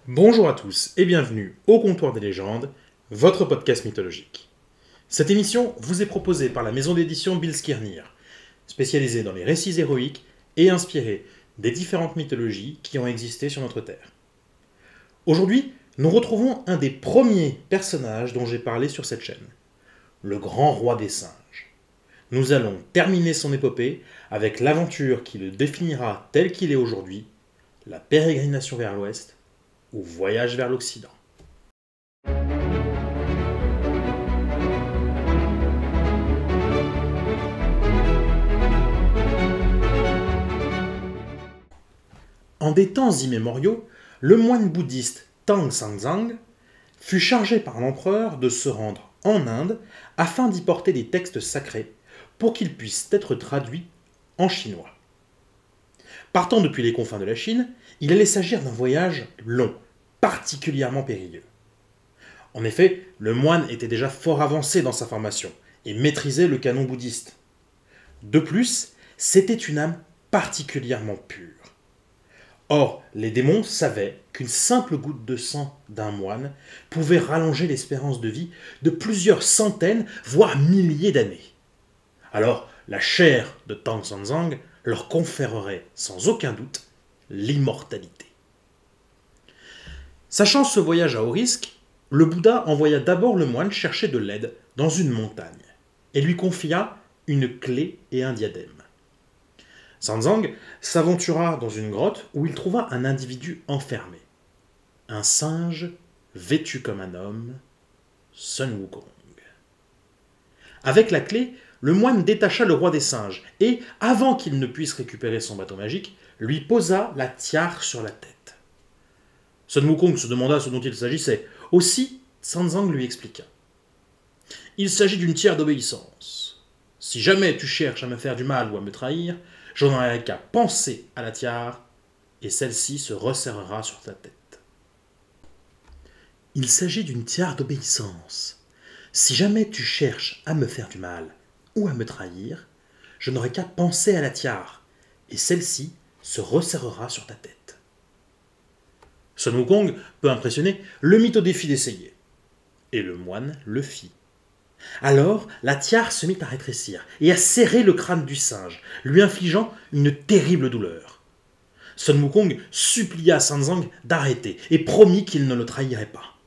Bonjour à tous et bienvenue au Comptoir des légendes, votre podcast mythologique. Cette émission vous est proposée par la maison d'édition Bilskirnir, spécialisée dans les récits héroïques et inspirée des différentes mythologies qui ont existé sur notre Terre. Aujourd'hui, nous retrouvons un des premiers personnages dont j'ai parlé sur cette chaîne, le grand roi des singes. Nous allons terminer son épopée avec l'aventure qui le définira tel qu'il est aujourd'hui, la pérégrination vers l'ouest ou voyage vers l'Occident. En des temps immémoriaux, le moine bouddhiste Tang Sanzang fut chargé par l'empereur de se rendre en Inde afin d'y porter des textes sacrés pour qu'ils puissent être traduits en chinois. Partant depuis les confins de la Chine, il allait s'agir d'un voyage long, particulièrement périlleux. En effet, le moine était déjà fort avancé dans sa formation et maîtrisait le canon bouddhiste. De plus, c'était une âme particulièrement pure. Or, les démons savaient qu'une simple goutte de sang d'un moine pouvait rallonger l'espérance de vie de plusieurs centaines, voire milliers d'années. Alors, la chair de Tang Sanzang leur conférerait sans aucun doute l'immortalité. Sachant ce voyage à haut risque, le Bouddha envoya d'abord le moine chercher de l'aide dans une montagne et lui confia une clé et un diadème. Sanzang s'aventura dans une grotte où il trouva un individu enfermé, un singe vêtu comme un homme, Sun Wukong. Avec la clé, le moine détacha le roi des singes et, avant qu'il ne puisse récupérer son bâton magique, lui posa la tiare sur la tête. Sun Wukong se demanda ce dont il s'agissait. Aussi, Sanzang lui expliqua. « Il s'agit d'une tiare d'obéissance. Si jamais tu cherches à me faire du mal ou à me trahir, j'en aurai qu'à penser à la tiare, et celle-ci se resserrera sur ta tête. » Il s'agit d'une tiare d'obéissance. Si jamais tu cherches à me faire du mal ou à me trahir, je n'aurai qu'à penser à la tiare, et celle-ci se resserrera sur ta tête. Sun Wukong, peu impressionné, le mit au défi d'essayer. Et le moine le fit. Alors, la tiare se mit à rétrécir et à serrer le crâne du singe, lui infligeant une terrible douleur. Sun Wukong supplia Sanzang d'arrêter et promit qu'il ne le trahirait pas.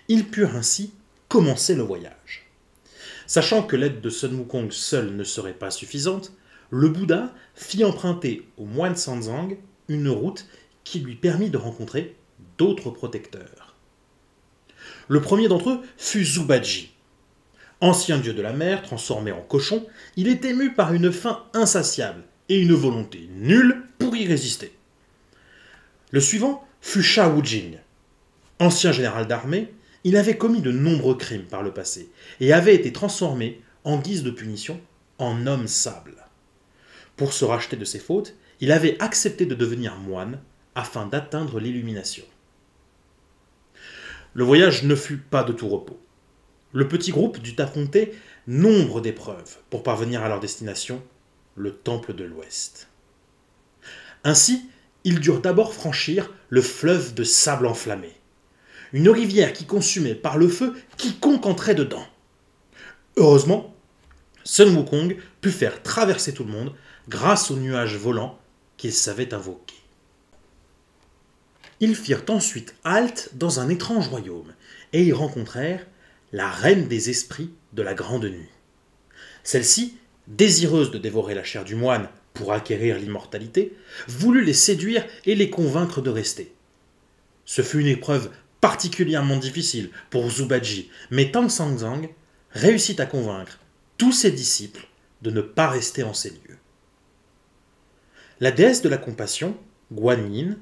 Ils purent ainsi commencer le voyage. Sachant que l'aide de Sun Wukong seule ne serait pas suffisante, le Bouddha fit emprunter au moine Sanzang une route qui lui permit de rencontrer d'autres protecteurs. Le premier d'entre eux fut Zubaji. Ancien dieu de la mer, transformé en cochon, il était ému par une faim insatiable et une volonté nulle pour y résister. Le suivant fut Sha Wujing. Ancien général d'armée, il avait commis de nombreux crimes par le passé et avait été transformé, en guise de punition, en homme sable. Pour se racheter de ses fautes, il avait accepté de devenir moine afin d'atteindre l'illumination. Le voyage ne fut pas de tout repos. Le petit groupe dut affronter nombre d'épreuves pour parvenir à leur destination, le Temple de l'Ouest. Ainsi, ils durent d'abord franchir le fleuve de sable enflammé, une rivière qui consumait par le feu quiconque entrait dedans. Heureusement, Sun Wukong put faire traverser tout le monde grâce aux nuages volants qu'il savait invoquer. Ils firent ensuite halte dans un étrange royaume et y rencontrèrent la reine des esprits de la grande nuit. Celle-ci, désireuse de dévorer la chair du moine pour acquérir l'immortalité, voulut les séduire et les convaincre de rester. Ce fut une épreuve particulièrement difficile pour Zubaji, mais Tang Sanzang réussit à convaincre tous ses disciples de ne pas rester en ces lieux. La déesse de la compassion, Guan Yin,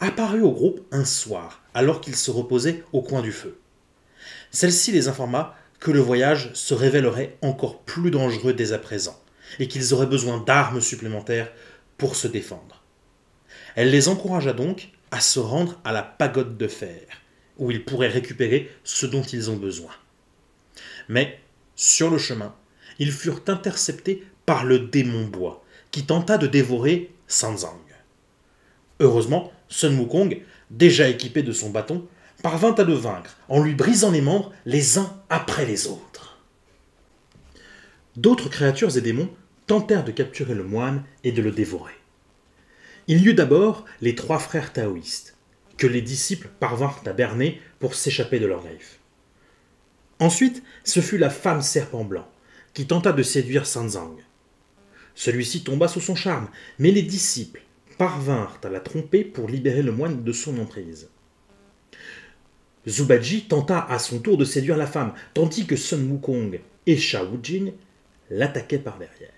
apparut au groupe un soir, alors qu'ils se reposaient au coin du feu. Celle-ci les informa que le voyage se révélerait encore plus dangereux dès à présent, et qu'ils auraient besoin d'armes supplémentaires pour se défendre. Elle les encouragea donc à se rendre à la pagode de fer, où ils pourraient récupérer ce dont ils ont besoin. Mais, sur le chemin, ils furent interceptés par le démon bois, qui tenta de dévorer Sanzang. Heureusement, Sun Wukong, déjà équipé de son bâton, parvint à le vaincre en lui brisant les membres les uns après les autres. D'autres créatures et démons tentèrent de capturer le moine et de le dévorer. Il y eut d'abord les 3 frères taoïstes, que les disciples parvinrent à berner pour s'échapper de leur griffe. Ensuite, ce fut la femme serpent blanc, qui tenta de séduire Sanzang. Celui-ci tomba sous son charme, mais les disciples parvinrent à la tromper pour libérer le moine de son emprise. Zubaji tenta à son tour de séduire la femme, tandis que Sun Wukong et Sha Wujing l'attaquaient par derrière.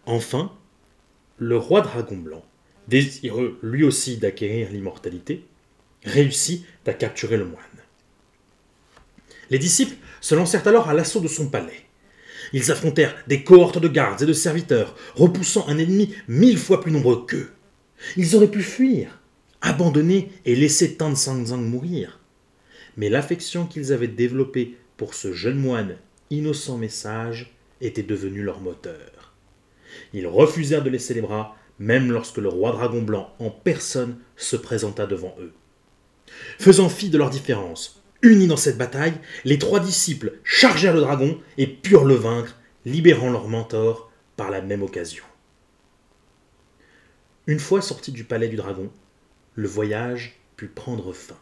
Enfin, le roi dragon blanc, désireux lui aussi d'acquérir l'immortalité, réussit à capturer le moine. Les disciples se lancèrent alors à l'assaut de son palais. Ils affrontèrent des cohortes de gardes et de serviteurs, repoussant un ennemi 1000 fois plus nombreux qu'eux. Ils auraient pu fuir, abandonner et laisser Tan Sanzang mourir. Mais l'affection qu'ils avaient développée pour ce jeune moine innocent mais sage était devenue leur moteur. Ils refusèrent de laisser les bras, même lorsque le roi dragon blanc en personne se présenta devant eux. Faisant fi de leurs différences, unis dans cette bataille, les 3 disciples chargèrent le dragon et purent le vaincre, libérant leur mentor par la même occasion. Une fois sortis du palais du dragon, le voyage put prendre fin.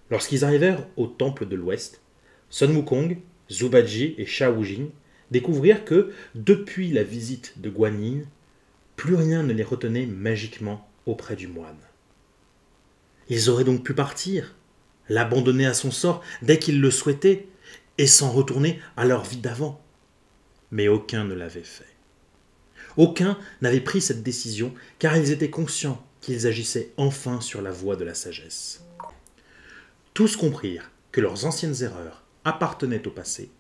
Lorsqu'ils arrivèrent au temple de l'Ouest, Sun Wukong, Zubaji et Sha Wujing découvrirent que, depuis la visite de Guan Yin, plus rien ne les retenait magiquement auprès du moine. Ils auraient donc pu partir, l'abandonner à son sort dès qu'ils le souhaitaient, et s'en retourner à leur vie d'avant. Mais aucun ne l'avait fait. Aucun n'avait pris cette décision, car ils étaient conscients qu'ils agissaient enfin sur la voie de la sagesse. Tous comprirent que leurs anciennes erreurs appartenaient au passé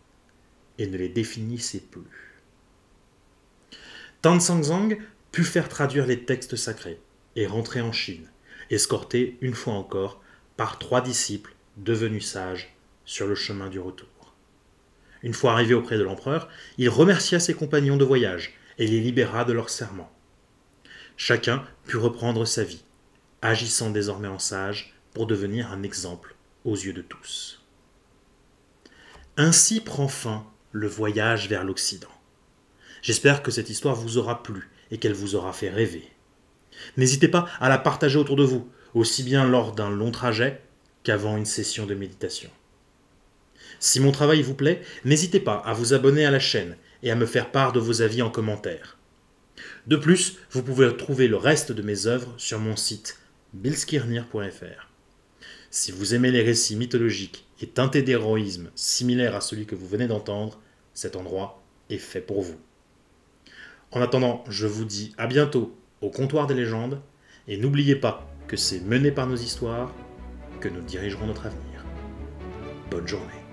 et ne les définissaient plus. Tan Sanzang put faire traduire les textes sacrés et rentrer en Chine, escorté une fois encore par 3 disciples devenus sages sur le chemin du retour. Une fois arrivé auprès de l'empereur, il remercia ses compagnons de voyage et les libéra de leurs serments. Chacun put reprendre sa vie, agissant désormais en sage pour devenir un exemple aux yeux de tous. Ainsi prend fin le voyage vers l'Occident. J'espère que cette histoire vous aura plu et qu'elle vous aura fait rêver. N'hésitez pas à la partager autour de vous, aussi bien lors d'un long trajet qu'avant une session de méditation. Si mon travail vous plaît, n'hésitez pas à vous abonner à la chaîne et à me faire part de vos avis en commentaire. De plus, vous pouvez trouver le reste de mes œuvres sur mon site billskirnir.fr. Si vous aimez les récits mythologiques et teintés d'héroïsme similaires à celui que vous venez d'entendre, cet endroit est fait pour vous. En attendant, je vous dis à bientôt au comptoir des légendes, et n'oubliez pas que c'est mené par nos histoires que nous dirigerons notre avenir. Bonne journée.